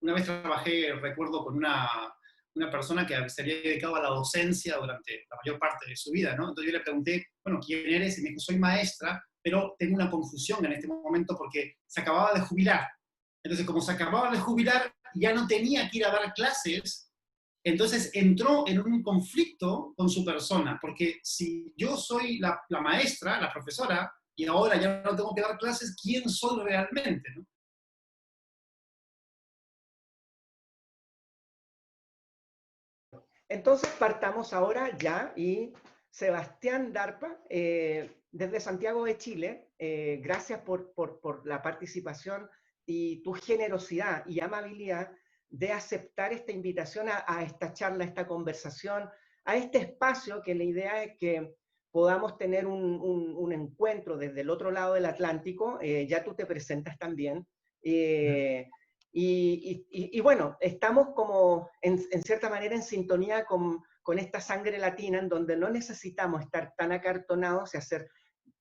una vez trabajé, recuerdo, con una persona que se había dedicado a la docencia durante la mayor parte de su vida, ¿no? Entonces yo le pregunté, bueno, ¿quién eres? Y me dijo, soy maestra, pero tengo una confusión en este momento porque se acababa de jubilar. Entonces, como se acababa de jubilar, ya no tenía que ir a dar clases, entonces entró en un conflicto con su persona, porque si yo soy la maestra, la profesora, y ahora ya no tengo que dar clases, ¿quién soy realmente? ¿No? Entonces partamos ahora ya y Sebastián Darpa, desde Santiago de Chile, gracias por la participación y tu generosidad y amabilidad de aceptar esta invitación a esta charla, a esta conversación, a este espacio que la idea es que podamos tener un encuentro desde el otro lado del Atlántico, ya tú te presentas también, y bueno, estamos como en cierta manera en sintonía con esta sangre latina en donde no necesitamos estar tan acartonados y hacer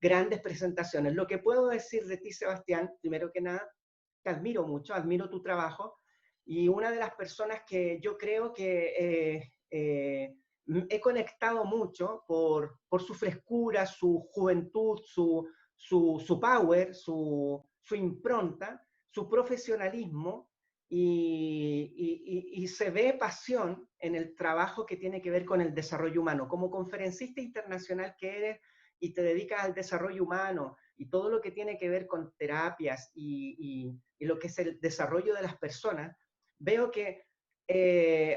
grandes presentaciones. Lo que puedo decir de ti, Sebastián, primero que nada, te admiro mucho, admiro tu trabajo y una de las personas que yo creo que he conectado mucho por su frescura, su juventud, su power, su impronta, su profesionalismo y se ve pasión en el trabajo que tiene que ver con el desarrollo humano. Como conferencista internacional que eres y te dedicas al desarrollo humano y todo lo que tiene que ver con terapias y lo que es el desarrollo de las personas, veo que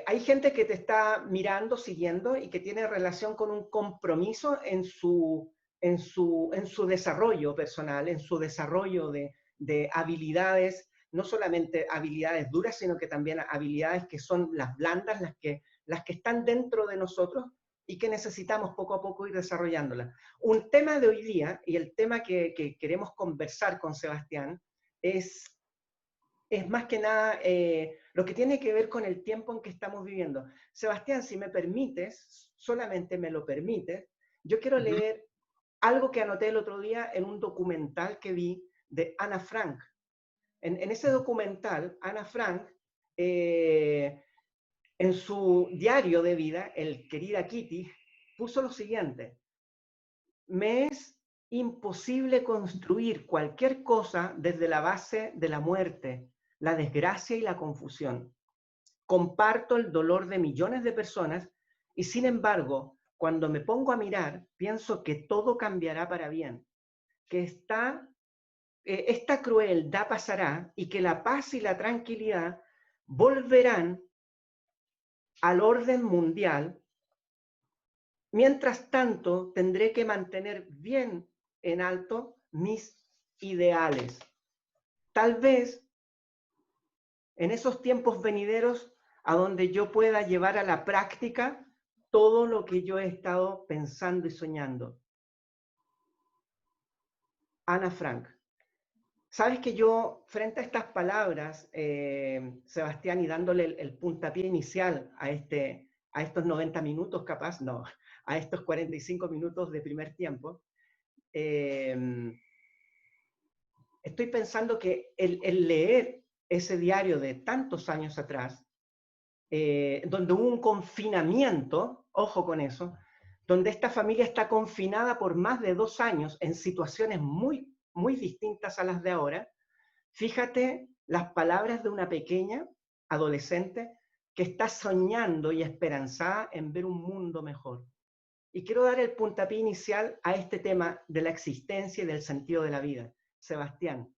hay gente que te está mirando, siguiendo y que tiene relación con un compromiso en su desarrollo personal, en su desarrollo de habilidades, no solamente habilidades duras, sino que también habilidades que son las blandas, las que están dentro de nosotros y que necesitamos poco a poco ir desarrollándolas. Un tema de hoy día, y el tema que queremos conversar con Sebastián, es más que nada lo que tiene que ver con el tiempo en que estamos viviendo. Sebastián, si me permites, solamente me lo permites, yo quiero leer algo que anoté el otro día en un documental que vi de Ana Frank. En ese documental, Ana Frank, en su diario de vida, el querida Kitty, puso lo siguiente: me es imposible construir cualquier cosa desde la base de la muerte, la desgracia y la confusión. Comparto el dolor de millones de personas y sin embargo, cuando me pongo a mirar, pienso que todo cambiará para bien, que esta crueldad pasará y que la paz y la tranquilidad volverán al orden mundial. Mientras tanto, tendré que mantener bien en alto mis ideales. Tal vez en esos tiempos venideros a donde yo pueda llevar a la práctica todo lo que yo he estado pensando y soñando. Ana Frank. Sabes que yo, frente a estas palabras, Sebastián, y dándole el puntapié inicial a estos 90 minutos, capaz, no, a estos 45 minutos de primer tiempo, estoy pensando que el leer ese diario de tantos años atrás, donde hubo un confinamiento, ojo con eso, donde esta familia está confinada por más de 2 años en situaciones muy, muy distintas a las de ahora. Fíjate las palabras de una pequeña adolescente que está soñando y esperanzada en ver un mundo mejor. Y quiero dar el puntapié inicial a este tema de la existencia y del sentido de la vida. Sebastián.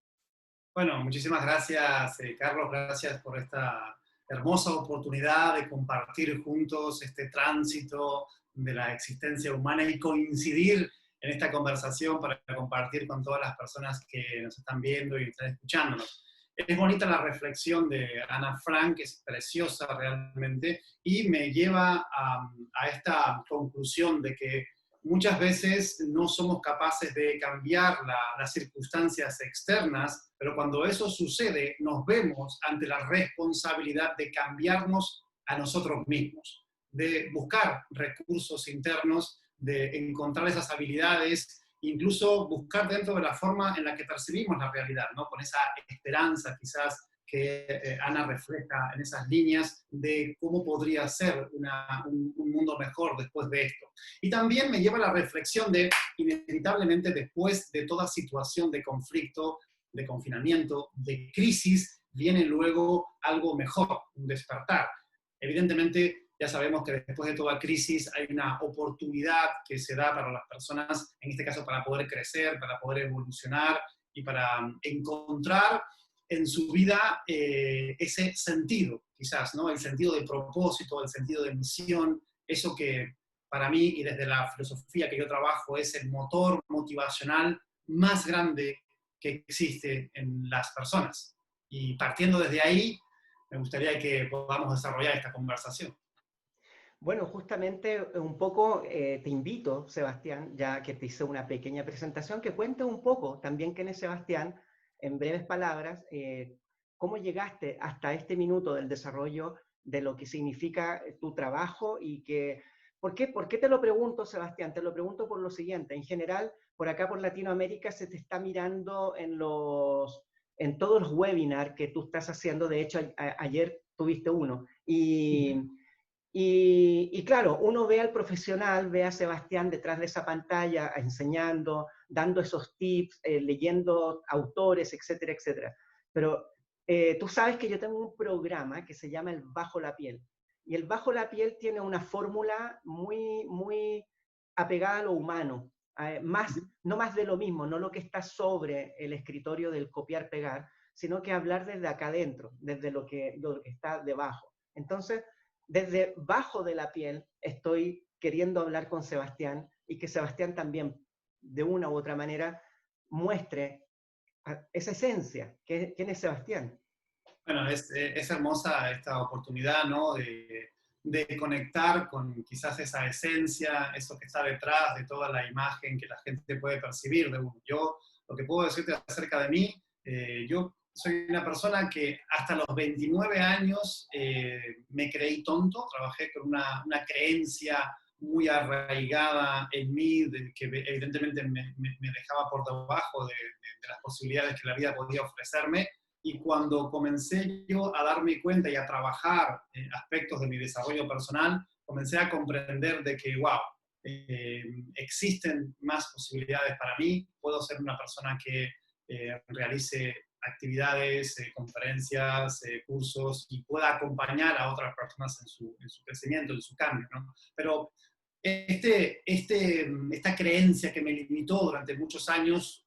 Bueno, muchísimas gracias, Carlos, gracias por esta hermosa oportunidad de compartir juntos este tránsito de la existencia humana y coincidir en esta conversación para compartir con todas las personas que nos están viendo y están escuchándonos. Es bonita la reflexión de Ana Frank, es preciosa realmente, y me lleva a esta conclusión de que muchas veces no somos capaces de cambiar las circunstancias externas, pero cuando eso sucede, nos vemos ante la responsabilidad de cambiarnos a nosotros mismos, de buscar recursos internos, de encontrar esas habilidades, incluso buscar dentro de la forma en la que percibimos la realidad, ¿no? Con esa esperanza quizás que Ana refleja en esas líneas de cómo podría ser un mundo mejor después de esto. Y también me lleva a la reflexión de, inevitablemente, después de toda situación de conflicto, de confinamiento, de crisis, viene luego algo mejor, un despertar. Evidentemente, ya sabemos que después de toda crisis hay una oportunidad que se da para las personas, en este caso para poder crecer, para poder evolucionar y para encontrar en su vida ese sentido, quizás, ¿no? El sentido de propósito, el sentido de misión, eso que para mí y desde la filosofía que yo trabajo es el motor motivacional más grande que existe en las personas. Y partiendo desde ahí, me gustaría que podamos desarrollar esta conversación. Bueno, justamente un poco te invito, Sebastián, ya que te hice una pequeña presentación, que cuentes un poco también quién es Sebastián, en breves palabras, cómo llegaste hasta este minuto del desarrollo de lo que significa tu trabajo y que, ¿por qué te lo pregunto, Sebastián? Te lo pregunto por lo siguiente, en general, por acá por Latinoamérica se te está mirando en todos los webinars que tú estás haciendo, de hecho ayer tuviste uno, y claro, uno ve al profesional, ve a Sebastián detrás de esa pantalla enseñando, dando esos tips, leyendo autores, etcétera, etcétera. Pero tú sabes que yo tengo un programa que se llama el Bajo la Piel. Y el Bajo la Piel tiene una fórmula muy apegada a lo humano. No más de lo mismo, no lo que está sobre el escritorio del copiar-pegar, sino que hablar desde acá adentro, desde lo que está debajo. Entonces, desde bajo de la piel estoy queriendo hablar con Sebastián y que Sebastián también, de una u otra manera, muestre esa esencia. ¿Quién es Sebastián? Bueno, es hermosa esta oportunidad, ¿no? De conectar con quizás esa esencia, eso que está detrás de toda la imagen que la gente puede percibir de uno. Yo, lo que puedo decirte acerca de mí, yo soy una persona que hasta los 29 años me creí tonto, trabajé con una creencia muy arraigada en mí, que evidentemente me dejaba por debajo de las posibilidades que la vida podía ofrecerme. Y cuando comencé yo a darme cuenta y a trabajar aspectos de mi desarrollo personal, comencé a comprender de que, wow, existen más posibilidades para mí, puedo ser una persona que realice actividades, conferencias, cursos y pueda acompañar a otras personas en su crecimiento, en su cambio, ¿no? Pero esta creencia que me limitó durante muchos años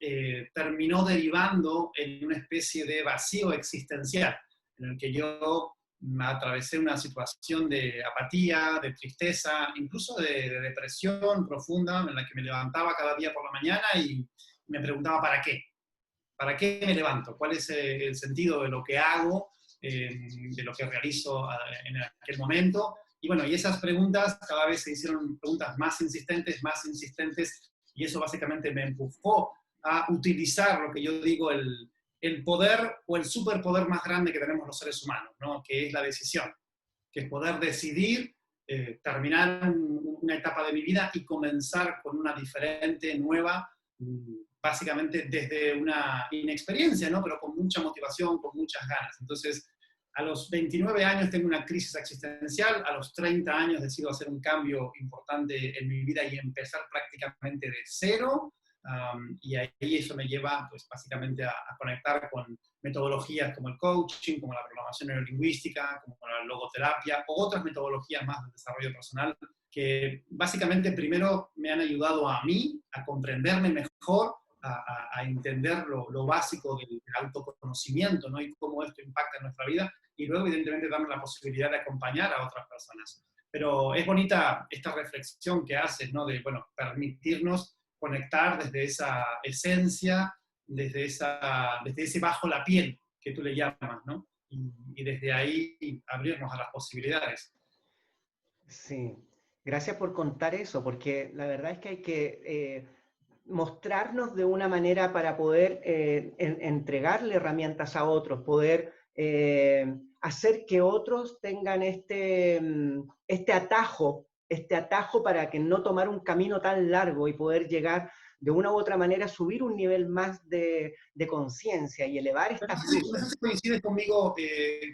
terminó derivando en una especie de vacío existencial, en el que yo atravesé una situación de apatía, de tristeza, incluso de depresión profunda, en la que me levantaba cada día por la mañana y me preguntaba ¿para qué? ¿Para qué me levanto? ¿Cuál es el sentido de lo que hago, de lo que realizo en aquel momento? Y bueno, y esas preguntas cada vez se hicieron preguntas más insistentes, y eso básicamente me empujó a utilizar lo que yo digo, el poder o el superpoder más grande que tenemos los seres humanos, ¿no? Que es la decisión, que es poder decidir terminar una etapa de mi vida y comenzar con una diferente, nueva, básicamente desde una inexperiencia, ¿no? Pero con mucha motivación, con muchas ganas. Entonces, a los 29 años tengo una crisis existencial, a los 30 años decido hacer un cambio importante en mi vida y empezar prácticamente de cero, y ahí eso me lleva, pues, básicamente a conectar con metodologías como el coaching, como la programación neurolingüística, como la logoterapia, o otras metodologías más de desarrollo personal, que básicamente primero me han ayudado a mí a comprenderme mejor, a entender lo básico del autoconocimiento, ¿no? Y cómo esto impacta en nuestra vida, y luego evidentemente darme la posibilidad de acompañar a otras personas. Pero es bonita esta reflexión que haces, ¿no? De, bueno, permitirnos conectar desde esa esencia, desde ese bajo la piel que tú le llamas, ¿no? Y desde ahí abrirnos a las posibilidades. Sí, gracias por contar eso, porque la verdad es que hay que mostrarnos de una manera para poder entregarle herramientas a otros, poder hacer que otros tengan este atajo para que no tomar un camino tan largo y poder llegar de una u otra manera subir un nivel más de conciencia y elevar Pero estas no luces. sé si coincides conmigo,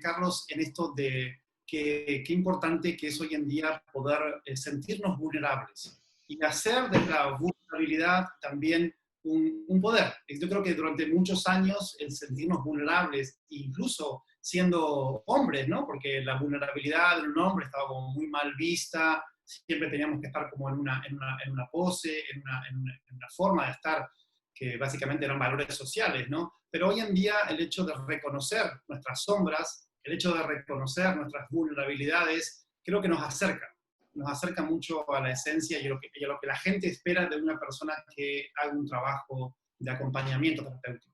Carlos, en esto de que qué importante que es hoy en día poder sentirnos vulnerables y hacer de la vulnerabilidad también un poder. Yo creo que durante muchos años el sentirnos vulnerables, incluso siendo hombres, ¿no? Porque la vulnerabilidad de un hombre estaba como muy mal vista, siempre teníamos que estar como en una pose, en una forma de estar que básicamente eran valores sociales, ¿no? Pero hoy en día el hecho de reconocer nuestras sombras, el hecho de reconocer nuestras vulnerabilidades, creo que nos acerca mucho a la esencia y a lo que la gente espera de una persona que haga un trabajo de acompañamiento terapéutico.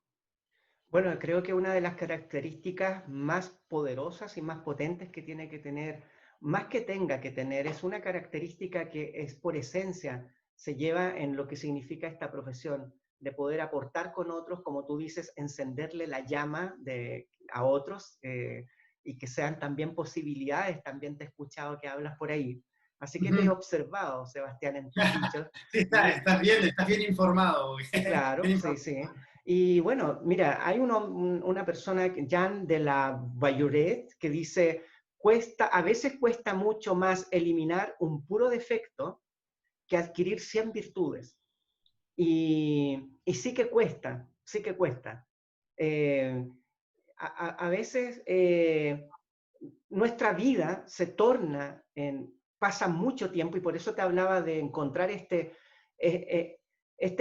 Bueno, creo que una de las características más poderosas y más potentes que tiene que tener, más que tenga que tener, es una característica que es por esencia, se lleva en lo que significa esta profesión, de poder aportar con otros, como tú dices, encenderle la llama a otros y que sean también posibilidades. También te he escuchado que hablas por ahí. Así que te he Uh-huh. observado, Sebastián, en tus dichos. Sí, Y estás bien informado. claro, Bien sí, informado. sí. Y bueno, mira, hay una persona, Jan de la Bayoret, que dice, a veces cuesta mucho más eliminar un puro defecto que adquirir 100 virtudes. Y sí que cuesta, sí que cuesta. Eh, a veces nuestra vida se torna pasa mucho tiempo, y por eso te hablaba de encontrar este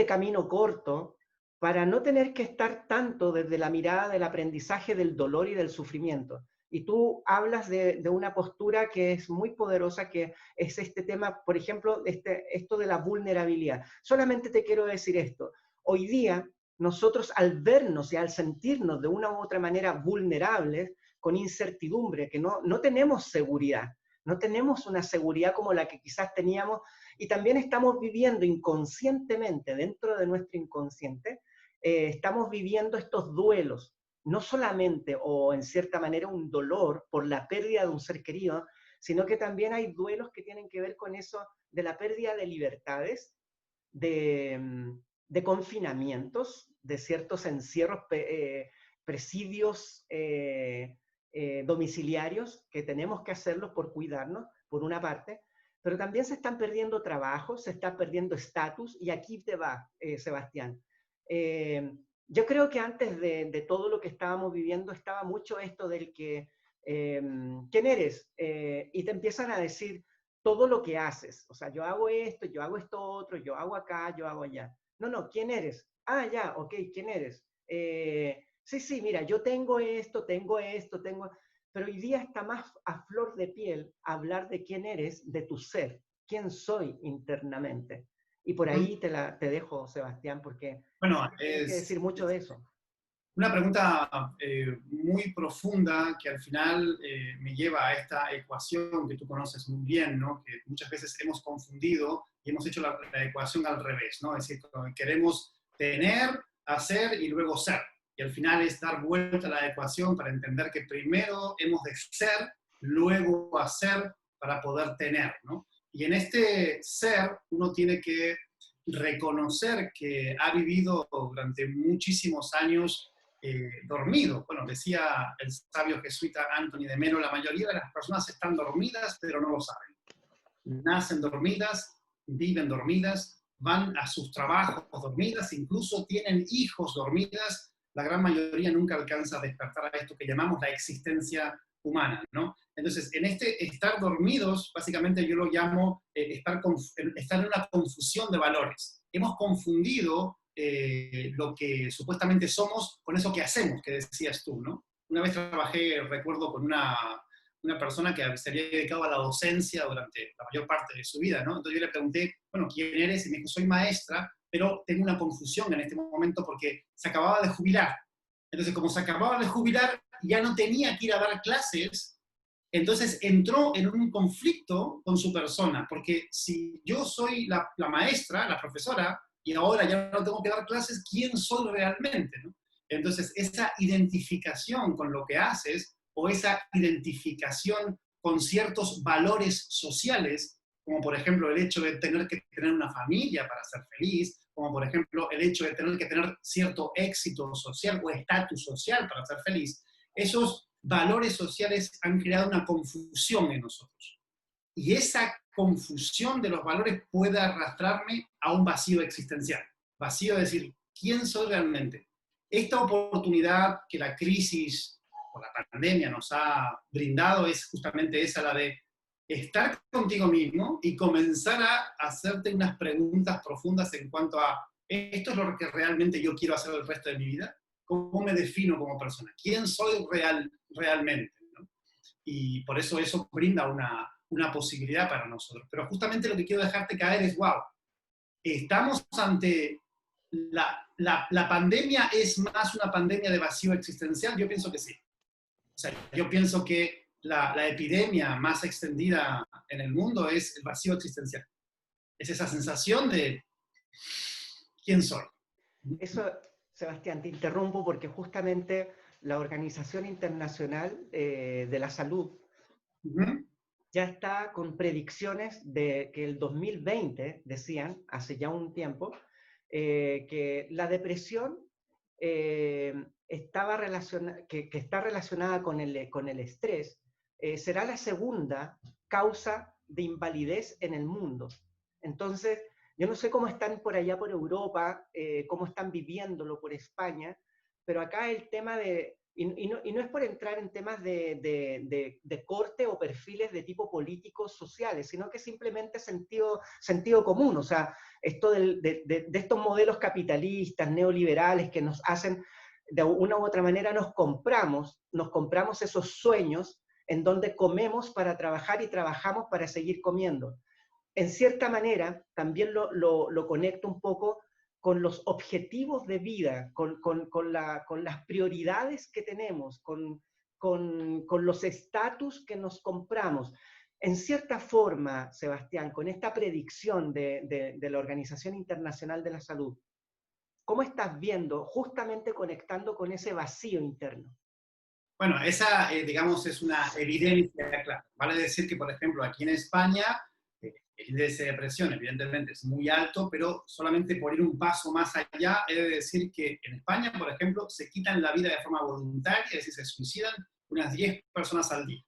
camino corto para no tener que estar tanto desde la mirada del aprendizaje del dolor y del sufrimiento. Y tú hablas de una postura que es muy poderosa, que es este tema, por ejemplo, esto de la vulnerabilidad. Solamente te quiero decir esto. Hoy día, nosotros al vernos y al sentirnos de una u otra manera vulnerables, con incertidumbre, que no tenemos seguridad, no tenemos una seguridad como la que quizás teníamos, y también estamos viviendo inconscientemente, dentro de nuestro inconsciente, estamos viviendo estos duelos, no solamente o en cierta manera un dolor por la pérdida de un ser querido, sino que también hay duelos que tienen que ver con eso de la pérdida de libertades, de confinamientos, de ciertos encierros, presidios domiciliarios, que tenemos que hacerlos por cuidarnos, por una parte, pero también se están perdiendo trabajos, se está perdiendo estatus, y aquí te va, Sebastián. Eh, yo creo que antes de todo lo que estábamos viviendo estaba mucho esto del que, ¿quién eres? Y te empiezan a decir todo lo que haces. O sea, yo hago esto otro, yo hago acá, yo hago allá. No, ¿quién eres? Ah, ya, ok, ¿quién eres? Sí, mira, yo tengo esto, tengo. Pero hoy día está más a flor de piel hablar de quién eres, de tu ser, quién soy internamente. Y por ahí te dejo, Sebastián, porque sé Bueno, que tienes que decir mucho de eso. una pregunta muy profunda que al final me lleva a esta ecuación que tú conoces muy bien, ¿no? Que muchas veces hemos confundido y hemos hecho la ecuación al revés, ¿no? Es decir, queremos tener, hacer y luego ser. Y al final es dar vuelta a la ecuación para entender que primero hemos de ser, luego hacer para poder tener, ¿no? Y en este ser uno tiene que reconocer que ha vivido durante muchísimos años dormido. Bueno, decía el sabio jesuita Anthony de Melo, la mayoría de las personas están dormidas, pero no lo saben. Nacen dormidas, viven dormidas, van a sus trabajos dormidas, incluso tienen hijos dormidas. La gran mayoría nunca alcanza a despertar a esto que llamamos la existencia humana, ¿no? Entonces, en este estar dormidos, básicamente yo lo llamo estar en una confusión de valores. Hemos confundido lo que supuestamente somos con eso que hacemos, que decías tú, ¿no? Una vez trabajé, recuerdo, con una persona que se había dedicado a la docencia durante la mayor parte de su vida, ¿no? Entonces yo le pregunté, bueno, ¿quién eres? Y me dijo, soy maestra, pero tengo una confusión en este momento porque se acababa de jubilar. Entonces, como se acababa de jubilar, ya no tenía que ir a dar clases, entonces entró en un conflicto con su persona, porque si yo soy la maestra, la profesora, y ahora ya no tengo que dar clases, ¿quién soy realmente? ¿No? Entonces, esa identificación con lo que haces o esa identificación con ciertos valores sociales, como por ejemplo el hecho de tener que tener una familia para ser feliz, como por ejemplo el hecho de tener que tener cierto éxito social o estatus social para ser feliz, esos valores sociales han creado una confusión en nosotros. Y esa confusión de los valores puede arrastrarme a un vacío existencial. Vacío de decir, ¿quién soy realmente? Esta oportunidad que la crisis o la pandemia nos ha brindado es justamente esa, la de estar contigo mismo y comenzar a hacerte unas preguntas profundas en cuanto a, ¿esto es lo que realmente yo quiero hacer el resto de mi vida? ¿Cómo me defino como persona? ¿Quién soy realmente? ¿No? Y por eso brinda una posibilidad para nosotros. Pero justamente lo que quiero dejarte caer es, wow, estamos ante la pandemia, ¿es más una pandemia de vacío existencial? Yo pienso que sí. O sea, yo pienso que la epidemia más extendida en el mundo es el vacío existencial. Es esa sensación de ¿quién soy? Eso, Sebastián, te interrumpo porque justamente la Organización Internacional de la Salud ya está con predicciones de que el 2020, decían, hace ya un tiempo, que la depresión que está relacionada con el estrés, será la segunda causa de invalidez en el mundo. Entonces, yo no sé cómo están por allá por Europa, cómo están viviéndolo por España, pero acá el tema de, y no es por entrar en temas de corte o perfiles de tipo políticos, sociales, sino que simplemente sentido común. O sea, esto de estos modelos capitalistas, neoliberales, que nos hacen, de una u otra manera, nos compramos esos sueños en donde comemos para trabajar y trabajamos para seguir comiendo. En cierta manera, también lo conecto un poco con los objetivos de vida, con las prioridades que tenemos, con los estatus que nos compramos. En cierta forma, Sebastián, con esta predicción de la Organización Internacional de la Salud, ¿cómo estás viendo, justamente conectando con ese vacío interno? Bueno, esa, digamos, es una evidencia clara. Vale decir que, por ejemplo, aquí en España, el índice de depresión, evidentemente, es muy alto, pero solamente por ir un paso más allá, he de decir que en España, por ejemplo, se quitan la vida de forma voluntaria, es decir, se suicidan unas 10 personas al día.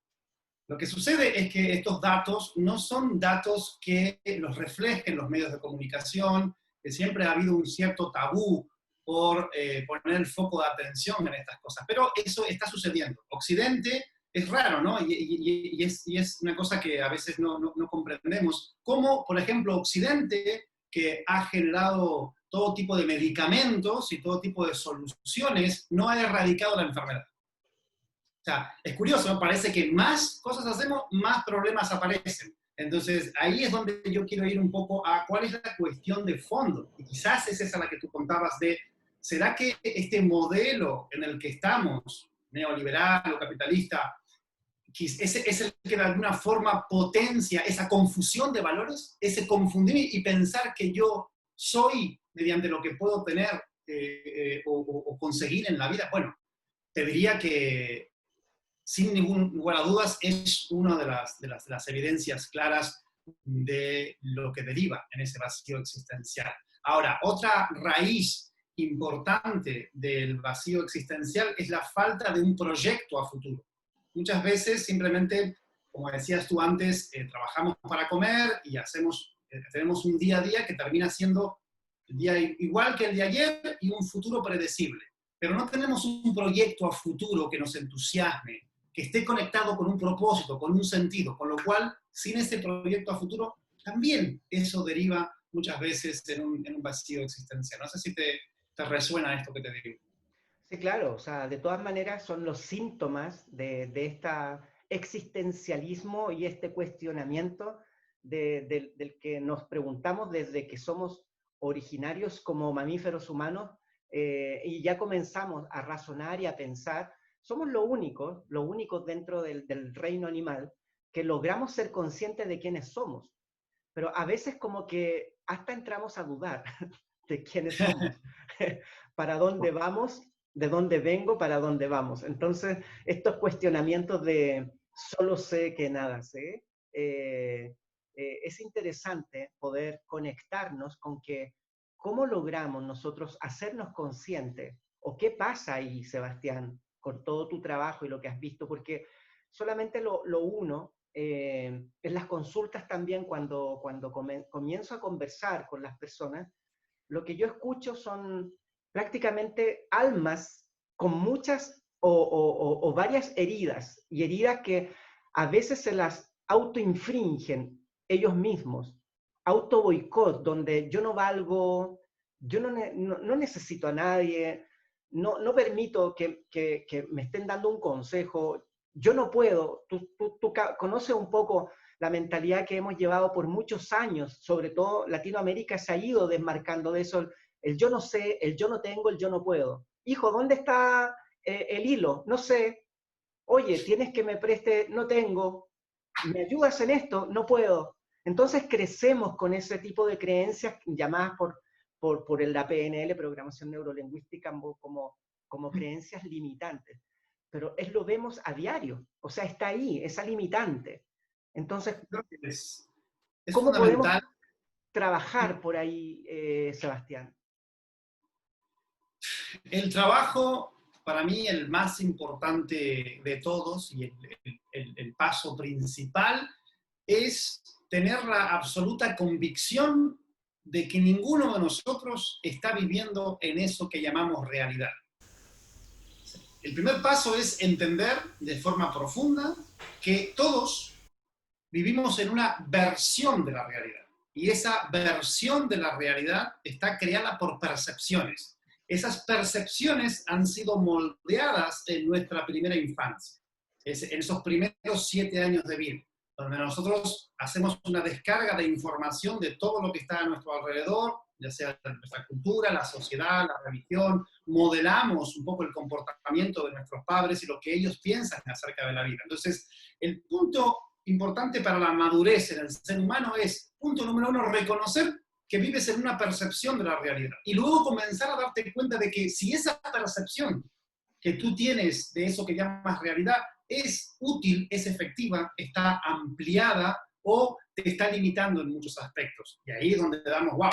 Lo que sucede es que estos datos no son datos que los reflejen los medios de comunicación, que siempre ha habido un cierto tabú por poner el foco de atención en estas cosas, pero eso está sucediendo. Occidente es raro, ¿no? Y es una cosa que a veces no comprendemos. Como, por ejemplo, Occidente, que ha generado todo tipo de medicamentos y todo tipo de soluciones, no ha erradicado la enfermedad. O sea, es curioso, ¿no? Parece que más cosas hacemos, más problemas aparecen. Entonces, ahí es donde yo quiero ir un poco a cuál es la cuestión de fondo. Y quizás es esa la que tú contabas de, ¿será que este modelo en el que estamos, neoliberal o capitalista, es el que de alguna forma potencia esa confusión de valores? Ese confundir y pensar que yo soy mediante lo que puedo tener o conseguir en la vida. Bueno, te diría que sin ningún lugar a dudas, es una de las evidencias claras de lo que deriva en ese vacío existencial. Ahora, otra raíz importante del vacío existencial es la falta de un proyecto a futuro. Muchas veces simplemente, como decías tú antes, trabajamos para comer y tenemos un día a día que termina siendo el día igual que el de ayer y un futuro predecible. Pero no tenemos un proyecto a futuro que nos entusiasme, que esté conectado con un propósito, con un sentido, con lo cual, sin ese proyecto a futuro, también eso deriva muchas veces en un vacío existencial. No sé si te resuena esto que te digo. Sí, claro, o sea, de todas maneras son los síntomas de este existencialismo y este cuestionamiento del que nos preguntamos desde que somos originarios como mamíferos humanos, y ya comenzamos a razonar y a pensar. Somos los únicos dentro del reino animal que logramos ser conscientes de quiénes somos, pero a veces como que hasta entramos a dudar de quiénes somos, para dónde vamos, de dónde vengo, para dónde vamos. Entonces, estos cuestionamientos de solo sé que nada sé, es interesante poder conectarnos con que ¿cómo logramos nosotros hacernos conscientes? ¿O qué pasa ahí, Sebastián, con todo tu trabajo y lo que has visto? Porque solamente lo uno, en las consultas también, cuando comienzo a conversar con las personas, lo que yo escucho son prácticamente almas con muchas o varias heridas, y heridas que a veces se las autoinfringen ellos mismos, auto boicot, donde yo no valgo, yo no necesito a nadie, no permito que me estén dando un consejo, yo no puedo. Tú conoces un poco la mentalidad que hemos llevado por muchos años, sobre todo Latinoamérica se ha ido desmarcando de eso, el yo no sé, el yo no tengo, el yo no puedo. Hijo, ¿dónde está el hilo? No sé. Oye, tienes que me preste, no tengo. ¿Me ayudas en esto? No puedo. Entonces crecemos con ese tipo de creencias llamadas por la PNL, Programación Neurolingüística, como creencias limitantes. Pero lo vemos a diario, o sea, está ahí, esa limitante. Entonces, Creo que es ¿cómo podemos fundamental. trabajar por ahí, Sebastián? El trabajo, para mí, el más importante de todos y el paso principal es tener la absoluta convicción de que ninguno de nosotros está viviendo en eso que llamamos realidad. El primer paso es entender de forma profunda que todos vivimos en una versión de la realidad. Y esa versión de la realidad está creada por percepciones. Esas percepciones han sido moldeadas en nuestra primera infancia, en esos primeros 7 años de vida, donde nosotros hacemos una descarga de información de todo lo que está a nuestro alrededor, ya sea nuestra cultura, la sociedad, la religión, modelamos un poco el comportamiento de nuestros padres y lo que ellos piensan acerca de la vida. Entonces, el punto importante para la madurez en el ser humano es, punto número 1, reconocer que vives en una percepción de la realidad. Y luego comenzar a darte cuenta de que si esa percepción que tú tienes de eso que llamas realidad es útil, es efectiva, está ampliada o te está limitando en muchos aspectos. Y ahí es donde damos, wow,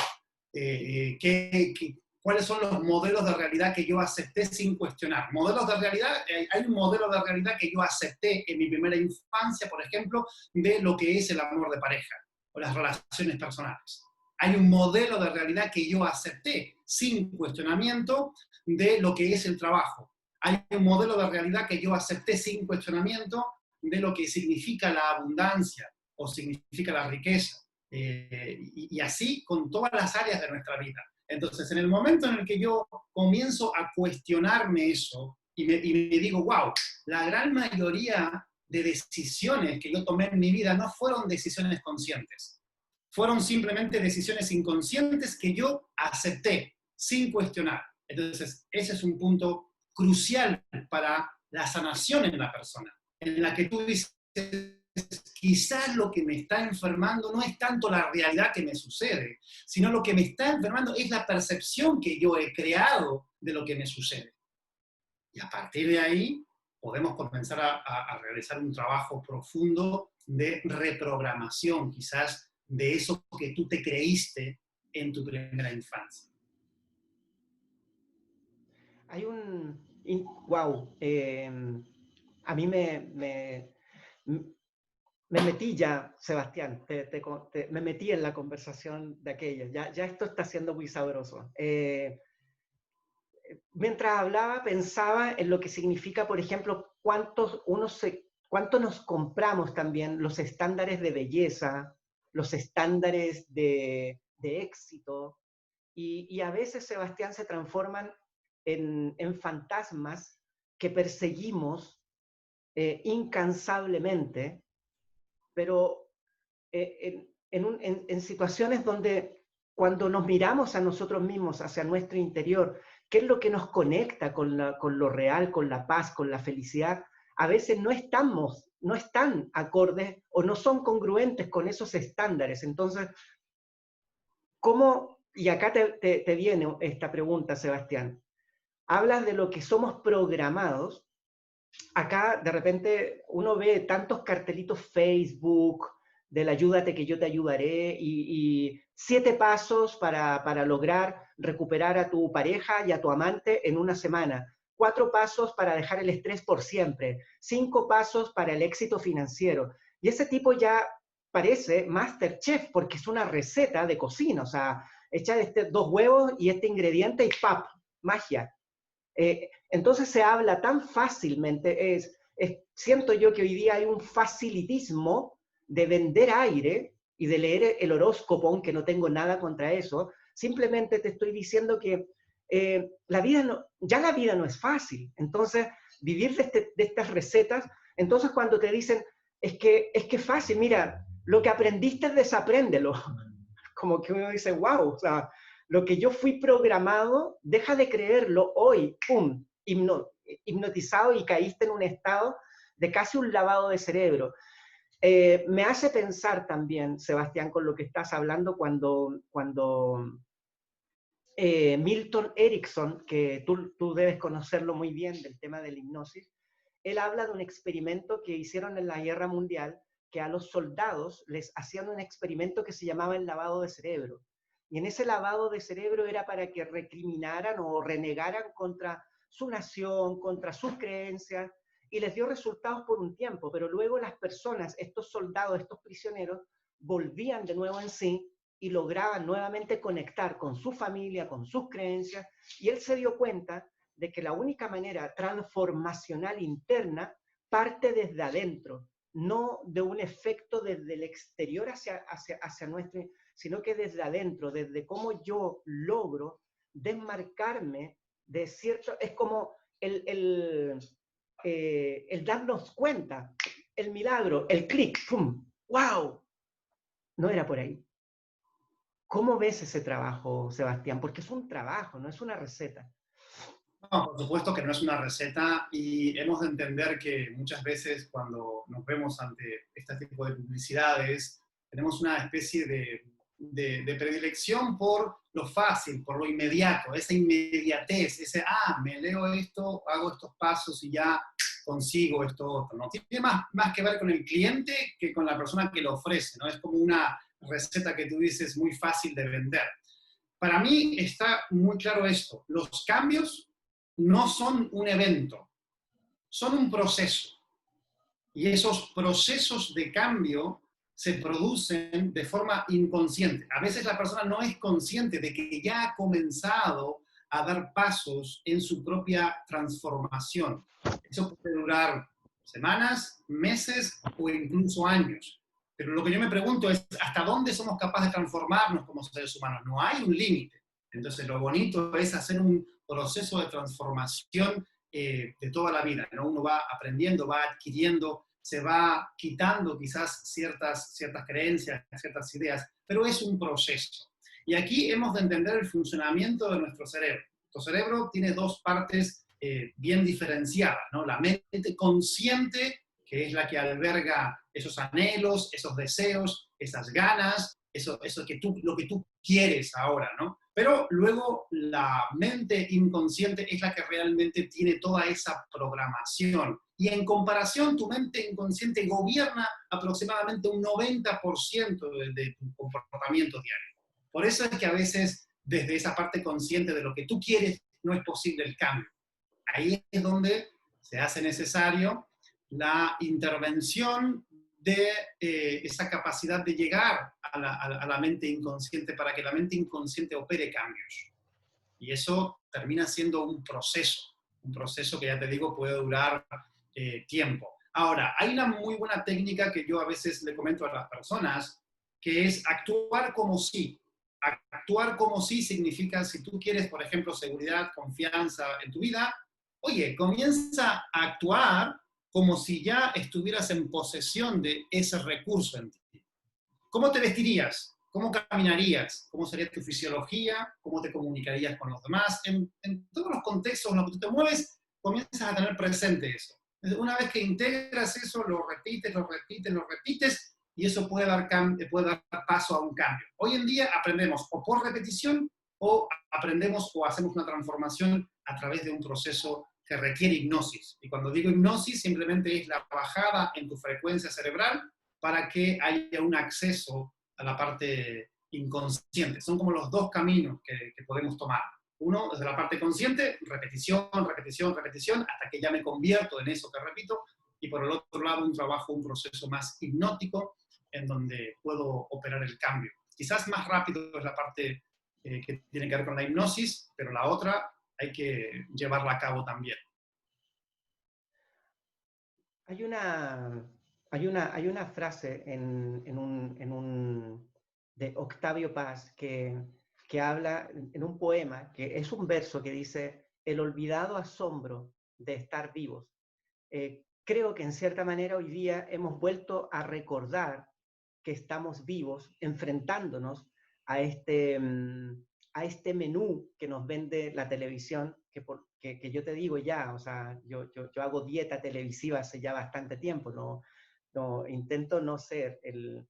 ¿cuáles son los modelos de realidad que yo acepté sin cuestionar? Modelos de realidad, hay un modelo de realidad que yo acepté en mi primera infancia, por ejemplo, de lo que es el amor de pareja o las relaciones personales. Hay un modelo de realidad que yo acepté sin cuestionamiento de lo que es el trabajo. Hay un modelo de realidad que yo acepté sin cuestionamiento de lo que significa la abundancia o significa la riqueza. Y así con todas las áreas de nuestra vida. Entonces, en el momento en el que yo comienzo a cuestionarme eso y me digo, wow, la gran mayoría de decisiones que yo tomé en mi vida no fueron decisiones conscientes. Fueron simplemente decisiones inconscientes que yo acepté sin cuestionar. Entonces, ese es un punto crucial para la sanación en la persona, en la que tú dices, quizás lo que me está enfermando no es tanto la realidad que me sucede, sino lo que me está enfermando es la percepción que yo he creado de lo que me sucede. Y a partir de ahí podemos comenzar a realizar un trabajo profundo de reprogramación, quizás de eso que tú te creíste en tu primera infancia. Hay wow, a mí me metí ya, Sebastián, me metí en la conversación de aquello, ya esto está siendo muy sabroso. Mientras hablaba, pensaba en lo que significa, por ejemplo, cuánto nos compramos también los estándares de belleza, los estándares de éxito, y a veces, Sebastián, se transforman en fantasmas que perseguimos incansablemente, pero en situaciones donde cuando nos miramos a nosotros mismos, hacia nuestro interior, qué es lo que nos conecta con lo real, con la paz, con la felicidad, a veces no están acordes o no son congruentes con esos estándares. Entonces, ¿cómo? Y acá te viene esta pregunta, Sebastián. Hablas de lo que somos programados. Acá de repente uno ve tantos cartelitos Facebook, del ayúdate que yo te ayudaré y 7 pasos para lograr recuperar a tu pareja y a tu amante en una semana. 4 pasos para dejar el estrés por siempre. 5 pasos para el éxito financiero. Y ese tipo ya parece MasterChef porque es una receta de cocina. O sea, echar 2 huevos y este ingrediente y ¡pap! Magia. Entonces se habla tan fácilmente, siento yo que hoy día hay un facilitismo de vender aire y de leer el horóscopo, aunque no tengo nada contra eso, simplemente te estoy diciendo que la vida ya la vida no es fácil, entonces vivir de estas recetas, entonces cuando te dicen, es que es fácil, mira, lo que aprendiste desapréndelo, como que uno dice, wow, o sea, lo que yo fui programado, deja de creerlo hoy, ¡pum!, hipnotizado y caíste en un estado de casi un lavado de cerebro. Me hace pensar también, Sebastián, con lo que estás hablando cuando Milton Erickson, que tú debes conocerlo muy bien del tema de la hipnosis, él habla de un experimento que hicieron en la Guerra Mundial, que a los soldados les hacían un experimento que se llamaba el lavado de cerebro. Y en ese lavado de cerebro era para que recriminaran o renegaran contra su nación, contra sus creencias, y les dio resultados por un tiempo, pero luego las personas, estos soldados, estos prisioneros, volvían de nuevo en sí y lograban nuevamente conectar con su familia, con sus creencias, y él se dio cuenta de que la única manera transformacional interna parte desde adentro, no de un efecto desde el exterior hacia nuestro, sino que desde adentro, desde cómo yo logro desmarcarme de cierto, es como el darnos cuenta, el milagro, el clic, ¡pum! ¡Wow! No era por ahí. ¿Cómo ves ese trabajo, Sebastián? Porque es un trabajo, no es una receta. No, por supuesto que no es una receta y hemos de entender que muchas veces cuando nos vemos ante este tipo de publicidades, tenemos una especie de predilección por lo fácil, por lo inmediato, esa inmediatez, me leo esto, hago estos pasos y ya consigo esto otro, ¿no? Tiene más que ver con el cliente que con la persona que lo ofrece, ¿no? Es como una receta que tú dices muy fácil de vender. Para mí está muy claro esto, los cambios no son un evento, son un proceso. Y esos procesos de cambio se producen de forma inconsciente. A veces la persona no es consciente de que ya ha comenzado a dar pasos en su propia transformación. Eso puede durar semanas, meses o incluso años. Pero lo que yo me pregunto es, ¿hasta dónde somos capaces de transformarnos como seres humanos? No hay un límite. Entonces, lo bonito es hacer un proceso de transformación de toda la vida, ¿no? Uno va aprendiendo, va adquiriendo, se va quitando quizás ciertas creencias, ciertas ideas, pero es un proceso. Y aquí hemos de entender el funcionamiento de nuestro cerebro. Nuestro cerebro tiene dos partes bien diferenciadas, ¿no? La mente consciente, que es la que alberga esos anhelos, esos deseos, esas ganas, eso lo que tú quieres ahora, ¿no? Pero luego la mente inconsciente es la que realmente tiene toda esa programación. Y en comparación, tu mente inconsciente gobierna aproximadamente un 90% de tu comportamiento diario. Por eso es que a veces, desde esa parte consciente de lo que tú quieres, no es posible el cambio. Ahí es donde se hace necesario la intervención de esa capacidad de llegar a la mente inconsciente para que la mente inconsciente opere cambios. Y eso termina siendo un proceso que ya te digo puede durar tiempo. Ahora, hay una muy buena técnica que yo a veces le comento a las personas, que es actuar como si. Actuar como si significa, si tú quieres, por ejemplo, seguridad, confianza en tu vida, oye, comienza a actuar como si ya estuvieras en posesión de ese recurso en ti. ¿Cómo te vestirías? ¿Cómo caminarías? ¿Cómo sería tu fisiología? ¿Cómo te comunicarías con los demás? En todos los contextos en los que tú te mueves, comienzas a tener presente eso. Una vez que integras eso, lo repites, y eso puede dar paso a un cambio. Hoy en día aprendemos o por repetición o aprendemos o hacemos una transformación a través de un proceso que requiere hipnosis. Y cuando digo hipnosis, simplemente es la bajada en tu frecuencia cerebral para que haya un acceso a la parte inconsciente. Son como los dos caminos que podemos tomar. Uno, desde la parte consciente, repetición, repetición, repetición, hasta que ya me convierto en eso que repito, y por el otro lado, un trabajo, un proceso más hipnótico, en donde puedo operar el cambio. Quizás más rápido es la parte que tiene que ver con la hipnosis, pero la otra hay que llevarla a cabo también. Hay una frase de Octavio Paz que habla en un poema, que es un verso que dice: el olvidado asombro de estar vivos. Creo que en cierta manera hoy día hemos vuelto a recordar que estamos vivos, enfrentándonos a este menú que nos vende la televisión, que yo te digo ya, o sea, yo hago dieta televisiva hace ya bastante tiempo, intento no ser el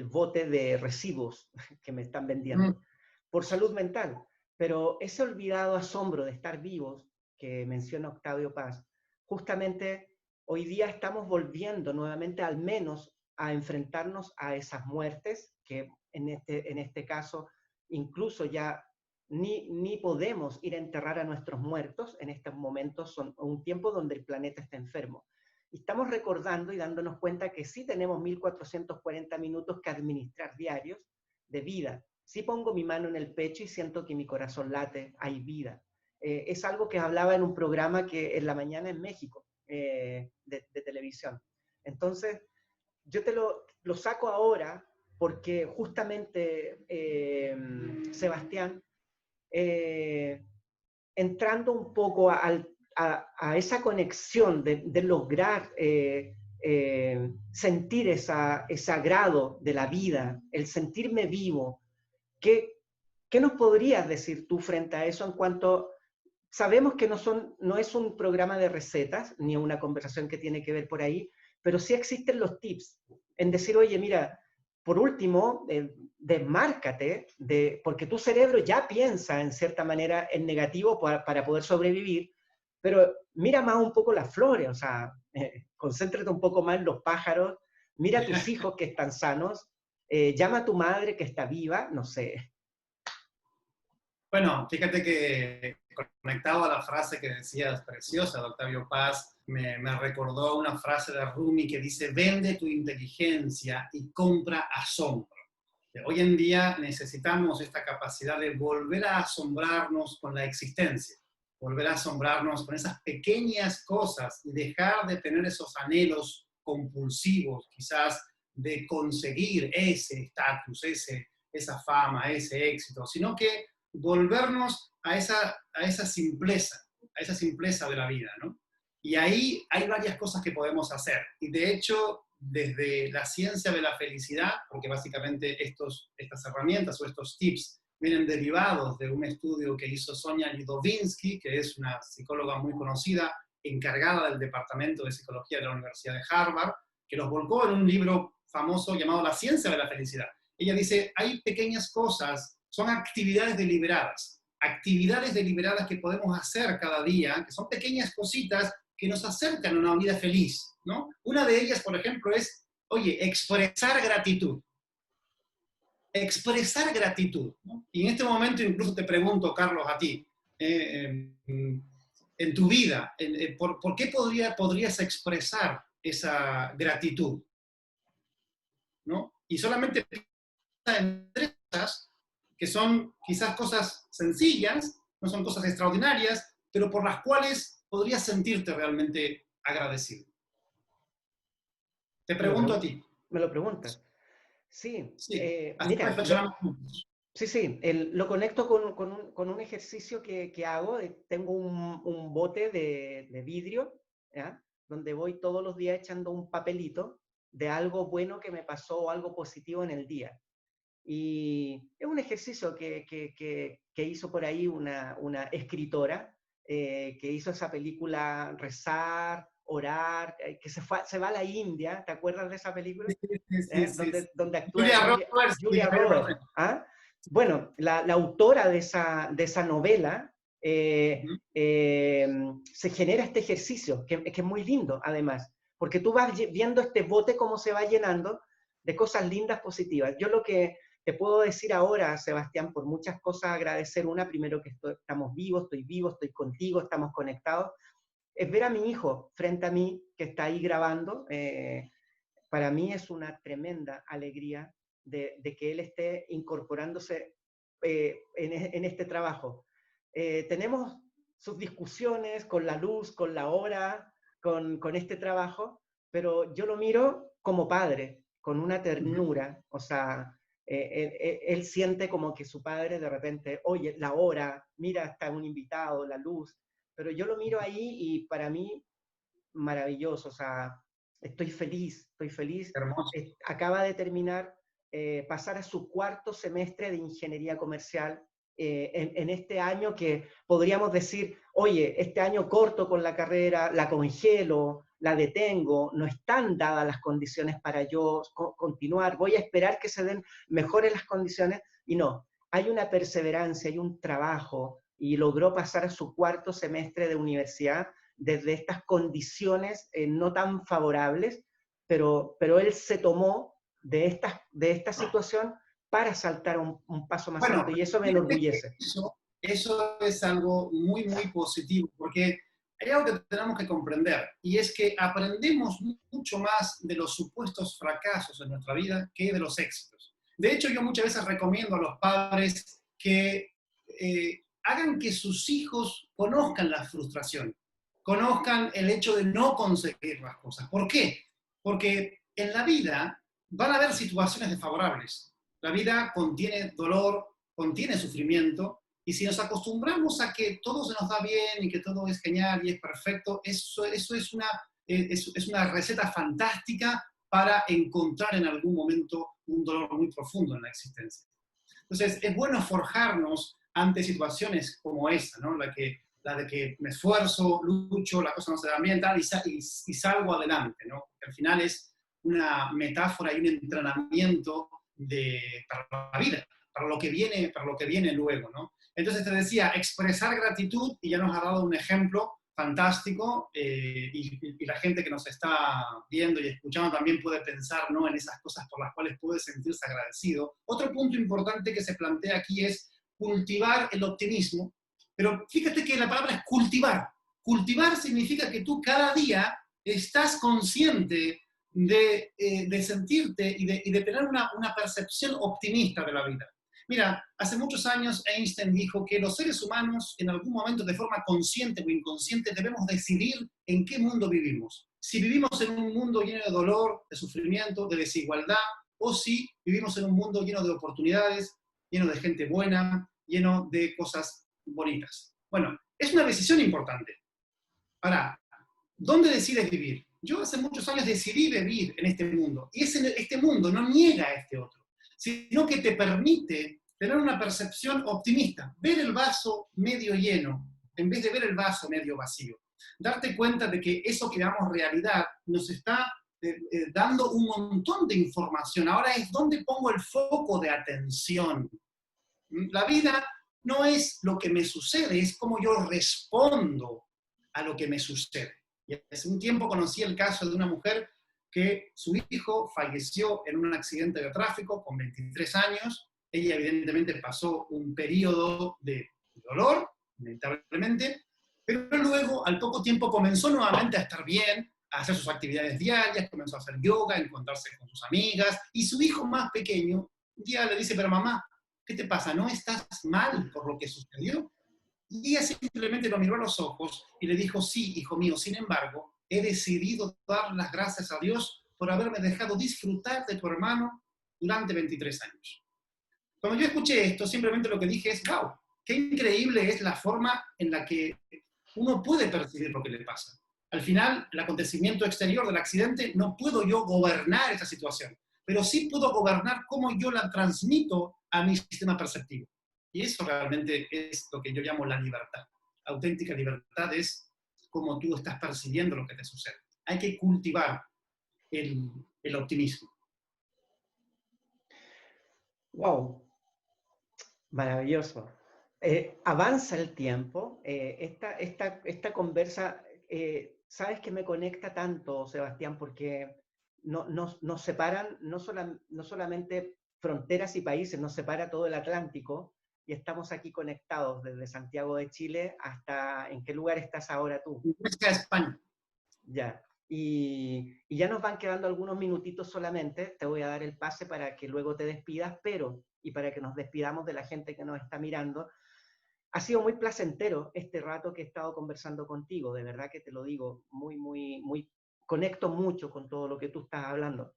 bote de residuos que me están vendiendo, por salud mental. Pero ese olvidado asombro de estar vivos, que menciona Octavio Paz, justamente hoy día estamos volviendo nuevamente al menos a enfrentarnos a esas muertes, que en este caso incluso ya ni podemos ir a enterrar a nuestros muertos. En estos momentos son un tiempo donde el planeta está enfermo. Y estamos recordando y dándonos cuenta que sí tenemos 1440 minutos que administrar diarios de vida. Sí pongo mi mano en el pecho y siento que mi corazón late, hay vida. Es algo que hablaba en un programa que en la mañana en México, de televisión. Entonces, yo te lo saco ahora porque justamente, Sebastián, entrando un poco a esa conexión de lograr sentir ese agrado de la vida, el sentirme vivo, ¿qué nos podrías decir tú frente a eso en cuanto... Sabemos que no es un programa de recetas, ni una conversación que tiene que ver por ahí, pero sí existen los tips en decir: oye, mira, por último, desmárcate, porque tu cerebro ya piensa en cierta manera en negativo para poder sobrevivir, pero mira más un poco las flores, o sea, concéntrate un poco más en los pájaros, mira a tus hijos que están sanos, llama a tu madre que está viva, no sé. Bueno, fíjate que conectado a la frase que decías, preciosa, de Octavio Paz, me recordó una frase de Rumi que dice: vende tu inteligencia y compra asombro. Hoy en día necesitamos esta capacidad de volver a asombrarnos con la existencia, volver a asombrarnos con esas pequeñas cosas y dejar de tener esos anhelos compulsivos, quizás de conseguir ese estatus, esa fama, ese éxito, sino que volvernos a esa simpleza de la vida, ¿no? Y ahí hay varias cosas que podemos hacer. Y de hecho, desde la ciencia de la felicidad, porque básicamente estas herramientas o estos tips vienen derivados de un estudio que hizo Sonia Lidovinsky, que es una psicóloga muy conocida, encargada del Departamento de Psicología de la Universidad de Harvard, que los volcó en un libro famoso llamado La ciencia de la felicidad. Ella dice: hay pequeñas cosas, son actividades deliberadas que podemos hacer cada día, que son pequeñas cositas que nos acercan a una vida feliz, ¿no? Una de ellas, por ejemplo, es, oye, expresar gratitud. Expresar gratitud, ¿no? Y en este momento incluso te pregunto, Carlos, a ti, en tu vida, ¿por qué podrías expresar esa gratitud? ¿No? Y solamente piensa en tres cosas que son quizás cosas sencillas, no son cosas extraordinarias, pero por las cuales podrías sentirte realmente agradecido. Te pregunto a ti. Me lo preguntas. Sí, Sí, mira, sí, lo conecto con un ejercicio que hago. Tengo un bote de vidrio, ¿ya? Donde voy todos los días echando un papelito de algo bueno que me pasó o algo positivo en el día. Y es un ejercicio que hizo por ahí una escritora, que hizo esa película Rezar, Orar, que se va a la India. ¿Te acuerdas de esa película? sí. Donde actúa Julia Roberts. ¿Ah? Bueno, la autora de esa novela Ujú. se genera este ejercicio, que es muy lindo además, porque tú vas viendo este bote cómo se va llenando de cosas lindas, positivas. Yo lo que te puedo decir ahora, Sebastián, por muchas cosas agradecer. Una, primero que estamos vivos, estoy vivo, estoy contigo, estamos conectados, es ver a mi hijo frente a mí, que está ahí grabando. Para mí es una tremenda alegría de que él esté incorporándose en este trabajo. Tenemos sus discusiones con la luz, con la hora, con este trabajo, pero yo lo miro como padre, con una Ujú. ternura. O sea, él siente como que su padre de repente, oye, la hora, mira, está un invitado, la luz, pero yo lo miro ahí y para mí maravilloso. O sea, estoy feliz, estoy feliz. Hermoso. Acaba de terminar, pasar a su cuarto semestre de ingeniería comercial, en este año que podríamos decir, oye, este año corto con la carrera, la congelo, la detengo, no están dadas las condiciones para yo continuar, voy a esperar que se den mejores las condiciones, y no, hay una perseverancia, hay un trabajo, y logró pasar a su cuarto semestre de universidad desde estas condiciones no tan favorables, pero él se tomó de esta situación para saltar un paso más Bueno, alto, y eso me fíjate que enorgullece. eso es algo muy, muy positivo, porque hay algo que tenemos que comprender, y es que aprendemos mucho más de los supuestos fracasos en nuestra vida que de los éxitos. De hecho, yo muchas veces recomiendo a los padres que hagan que sus hijos conozcan la frustración, conozcan el hecho de no conseguir las cosas. ¿Por qué? Porque en la vida van a haber situaciones desfavorables. La vida contiene dolor, contiene sufrimiento, y si nos acostumbramos a que todo se nos da bien y que todo es genial y es perfecto, eso es una receta fantástica para encontrar en algún momento un dolor muy profundo en la existencia. Entonces, es bueno forjarnos ante situaciones como esa, ¿no? La de que me esfuerzo, lucho, las cosas no se dan bien, tal, y salgo adelante, ¿no? Al final es una metáfora y un entrenamiento para la vida, para lo que viene luego, ¿no? Entonces te decía, expresar gratitud, y ya nos ha dado un ejemplo fantástico, y la gente que nos está viendo y escuchando también puede pensar, ¿no?, en esas cosas por las cuales puede sentirse agradecido. Otro punto importante que se plantea aquí es cultivar el optimismo, pero fíjate que la palabra es cultivar. Cultivar significa que tú cada día estás consciente de sentirte y de tener una percepción optimista de la vida. Mira, hace muchos años Einstein dijo que los seres humanos en algún momento de forma consciente o inconsciente debemos decidir en qué mundo vivimos. Si vivimos en un mundo lleno de dolor, de sufrimiento, de desigualdad, o si vivimos en un mundo lleno de oportunidades, lleno de gente buena, lleno de cosas bonitas. Bueno, es una decisión importante. Ahora, ¿dónde decides vivir? Yo hace muchos años decidí vivir en este mundo, y este mundo no niega a este otro, sino que te permite tener una percepción optimista, ver el vaso medio lleno en vez de ver el vaso medio vacío. Darte cuenta de que eso que llamamos realidad nos está dando un montón de información. Ahora es donde pongo el foco de atención. La vida no es lo que me sucede, es cómo yo respondo a lo que me sucede. Y hace un tiempo conocí el caso de una mujer que su hijo falleció en un accidente de tráfico con 23 años. Ella evidentemente pasó un periodo de dolor, lamentablemente, pero luego al poco tiempo comenzó nuevamente a estar bien, a hacer sus actividades diarias, comenzó a hacer yoga, a encontrarse con sus amigas, y su hijo más pequeño un día le dice, pero mamá, ¿qué te pasa? ¿No estás mal por lo que sucedió? Y ella simplemente lo miró a los ojos y le dijo, sí, hijo mío, sin embargo, he decidido dar las gracias a Dios por haberme dejado disfrutar de tu hermano durante 23 años. Cuando yo escuché esto, simplemente lo que dije es, wow, qué increíble es la forma en la que uno puede percibir lo que le pasa. Al final, el acontecimiento exterior del accidente, no puedo yo gobernar esa situación, pero sí puedo gobernar cómo yo la transmito a mi sistema perceptivo. Y eso realmente es lo que yo llamo la libertad. Auténtica libertad es cómo tú estás percibiendo lo que te sucede. Hay que cultivar el optimismo. Wow, maravilloso. Avanza el tiempo, esta conversa, ¿sabes que me conecta tanto, Sebastián? Porque nos separan no solamente fronteras y países, nos separa todo el Atlántico y estamos aquí conectados desde Santiago de Chile hasta, ¿en qué lugar estás ahora tú? Huesca, España. Ya. Y ya nos van quedando algunos minutitos solamente. Te voy a dar el pase para que luego te despidas, pero, y para que nos despidamos de la gente que nos está mirando, ha sido muy placentero este rato que he estado conversando contigo. De verdad que te lo digo, conecto mucho con todo lo que tú estás hablando.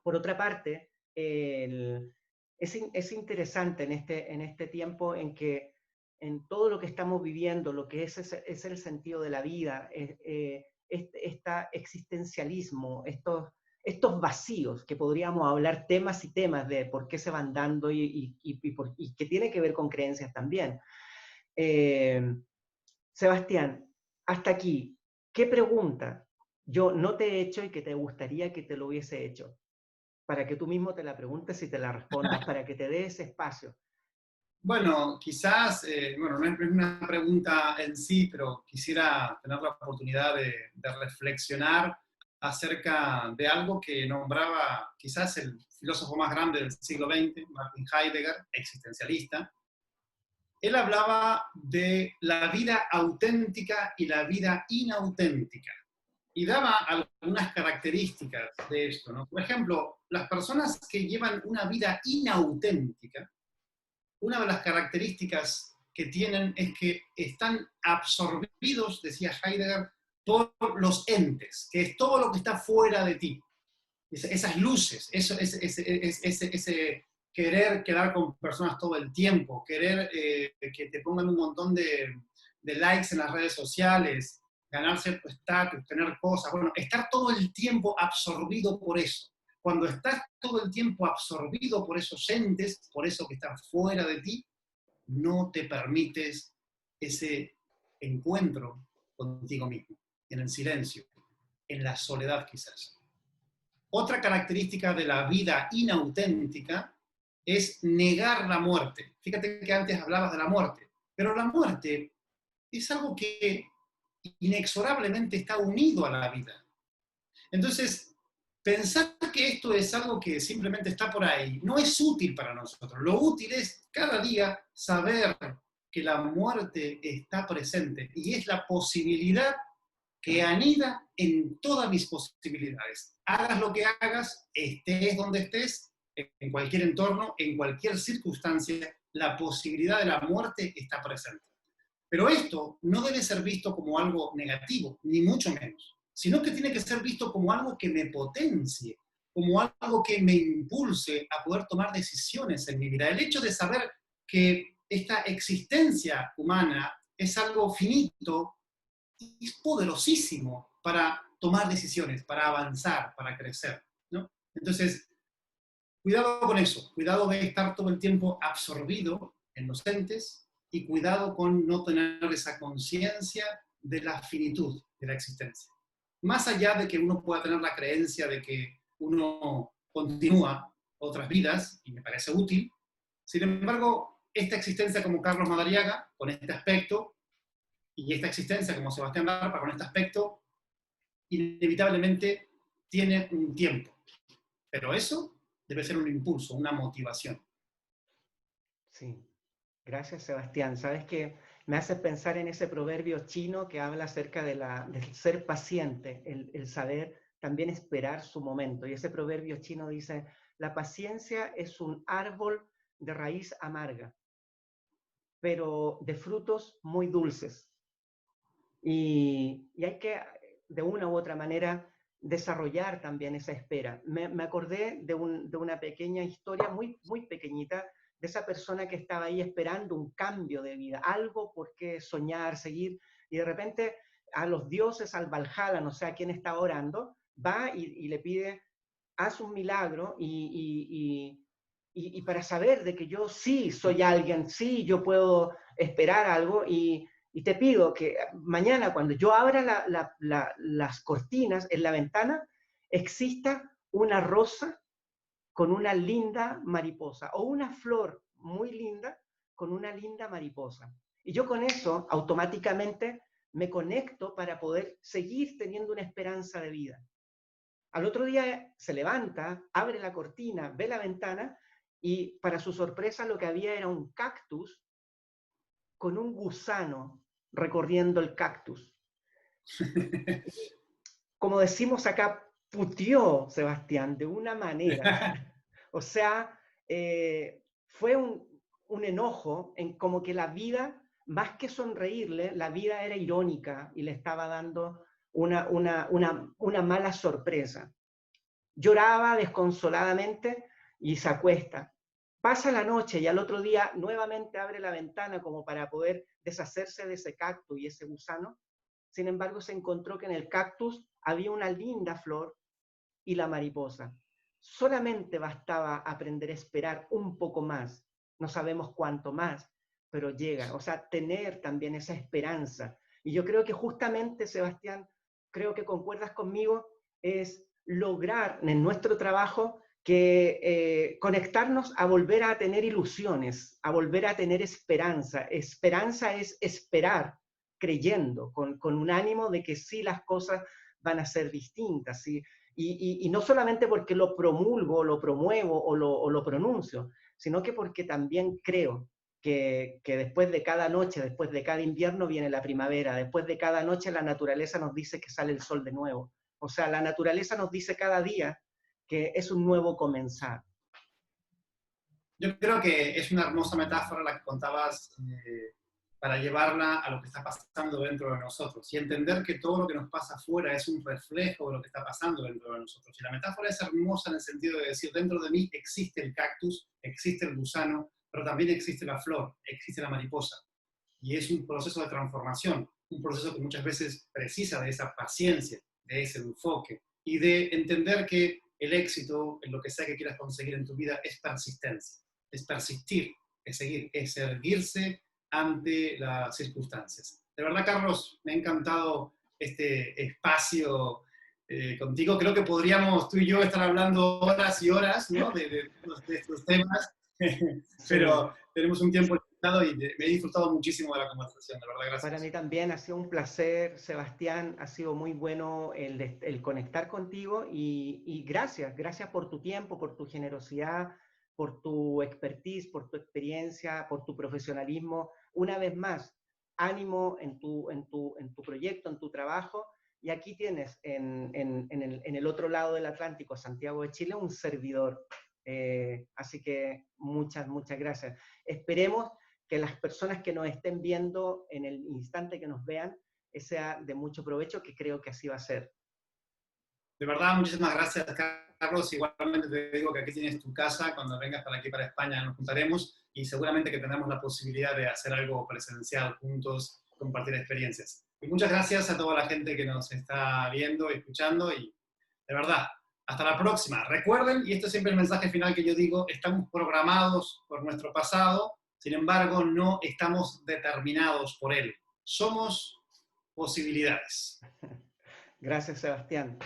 Por otra parte, es interesante en este tiempo en que en todo lo que estamos viviendo, lo que es el sentido de la vida, este existencialismo, estos vacíos que podríamos hablar temas y temas de por qué se van dando y que tiene que ver con creencias también. Eh, Sebastián, hasta aquí, ¿qué pregunta yo no te he hecho y que te gustaría que te lo hubiese hecho? Para que tú mismo te la preguntes y te la respondas, para que te dé ese espacio. Bueno, quizás, bueno, no es una pregunta en sí, pero quisiera tener la oportunidad de reflexionar acerca de algo que nombraba quizás el filósofo más grande del siglo XX, Martin Heidegger, existencialista. Él hablaba de la vida auténtica y la vida inauténtica y daba algunas características de esto, ¿no? Por ejemplo, las personas que llevan una vida inauténtica, una de las características que tienen es que están absorbidos, decía Heidegger, por los entes, que es todo lo que está fuera de ti. Esas luces, ese querer quedar con personas todo el tiempo, querer que te pongan un montón de likes en las redes sociales, ganar cierto estatus, tener cosas, bueno, estar todo el tiempo absorbido por eso. Cuando estás todo el tiempo absorbido por esos entes, por eso que está fuera de ti, no te permites ese encuentro contigo mismo, en el silencio, en la soledad quizás. Otra característica de la vida inauténtica es negar la muerte. Fíjate que antes hablabas de la muerte, pero la muerte es algo que inexorablemente está unido a la vida. Entonces, pensar que esto es algo que simplemente está por ahí no es útil para nosotros. Lo útil es cada día saber que la muerte está presente y es la posibilidad que anida en todas mis posibilidades. Hagas lo que hagas, estés donde estés, en cualquier entorno, en cualquier circunstancia, la posibilidad de la muerte está presente. Pero esto no debe ser visto como algo negativo, ni mucho menos, sino que tiene que ser visto como algo que me potencie, como algo que me impulse a poder tomar decisiones en mi vida. El hecho de saber que esta existencia humana es algo finito, es poderosísimo para tomar decisiones, para avanzar, para crecer, ¿no? Entonces, cuidado con eso, cuidado de estar todo el tiempo absorbido en los entes y cuidado con no tener esa conciencia de la finitud de la existencia. Más allá de que uno pueda tener la creencia de que uno continúa otras vidas, y me parece útil, sin embargo, esta existencia como Carlos Madariaga, con este aspecto, y esta existencia como Sebastián Barpa, con este aspecto, inevitablemente tiene un tiempo. Pero eso debe ser un impulso, una motivación. Sí, gracias Sebastián. Sabes que me hace pensar en ese proverbio chino que habla acerca del ser paciente, el saber también esperar su momento. Y ese proverbio chino dice, la paciencia es un árbol de raíz amarga, pero de frutos muy dulces. Y hay que, de una u otra manera, desarrollar también esa espera. Me acordé de una pequeña historia, muy pequeñita, de esa persona que estaba ahí esperando un cambio de vida, algo por qué soñar, seguir, y de repente a los dioses, al Valhalla, no sé a quién está orando, va y le pide, haz un milagro y para saber de que yo sí soy alguien, sí yo puedo esperar algo y te pido que mañana cuando yo abra las cortinas en la ventana, exista una rosa con una linda mariposa o una flor muy linda con una linda mariposa. Y yo con eso automáticamente me conecto para poder seguir teniendo una esperanza de vida. Al otro día se levanta, abre la cortina, ve la ventana y para su sorpresa lo que había era un cactus con un gusano recorriendo el cactus. Como decimos acá, puteó Sebastián de una manera. O sea, fue un enojo en como que la vida, más que sonreírle, la vida era irónica y le estaba dando una mala sorpresa. Lloraba desconsoladamente y se acuesta. Pasa la noche y al otro día nuevamente abre la ventana como para poder deshacerse de ese cactus y ese gusano. Sin embargo, se encontró que en el cactus había una linda flor y la mariposa. Solamente bastaba aprender a esperar un poco más. No sabemos cuánto más, pero llega. O sea, tener también esa esperanza. Y yo creo que justamente, Sebastián, creo que concuerdas conmigo, es lograr en nuestro trabajo que conectarnos a volver a tener ilusiones, a volver a tener esperanza. Esperanza es esperar, creyendo, con un ánimo de que sí las cosas van a ser distintas. ¿Sí? Y no solamente porque lo promulgo, lo promuevo o lo pronuncio, sino que porque también creo que después de cada noche, después de cada invierno viene la primavera, después de cada noche la naturaleza nos dice que sale el sol de nuevo. O sea, la naturaleza nos dice cada día que es un nuevo comenzar. Yo creo que es una hermosa metáfora la que contabas para llevarla a lo que está pasando dentro de nosotros y entender que todo lo que nos pasa afuera es un reflejo de lo que está pasando dentro de nosotros. Y la metáfora es hermosa en el sentido de decir, dentro de mí existe el cactus, existe el gusano, pero también existe la flor, existe la mariposa. Y es un proceso de transformación, un proceso que muchas veces precisa de esa paciencia, de ese enfoque y de entender que el éxito en lo que sea que quieras conseguir en tu vida es persistencia, es persistir, es seguir, es erguirse ante las circunstancias. De verdad, Carlos, me ha encantado este espacio contigo. Creo que podríamos tú y yo estar hablando horas y horas, ¿no? de estos temas, pero tenemos un tiempo limitado y me he disfrutado muchísimo de la conversación. De verdad, gracias. Para mí también ha sido un placer, Sebastián. Ha sido muy bueno el conectar contigo y gracias, gracias por tu tiempo, por tu generosidad, por tu expertise, por tu experiencia, por tu profesionalismo. Una vez más, ánimo en tu proyecto, en tu trabajo. Y aquí tienes en el otro lado del Atlántico, Santiago de Chile, un servidor. Así que muchas, muchas gracias. Esperemos que las personas que nos estén viendo en el instante que nos vean sea de mucho provecho, que creo que así va a ser. De verdad, muchísimas gracias, Carlos. Igualmente te digo que aquí tienes tu casa. Cuando vengas para aquí, para España, nos juntaremos y seguramente que tendremos la posibilidad de hacer algo presencial juntos, compartir experiencias. Y muchas gracias a toda la gente que nos está viendo y escuchando. Y de verdad, hasta la próxima. Recuerden, y esto es siempre el mensaje final que yo digo, estamos programados por nuestro pasado, sin embargo, no estamos determinados por él. Somos posibilidades. Gracias, Sebastián.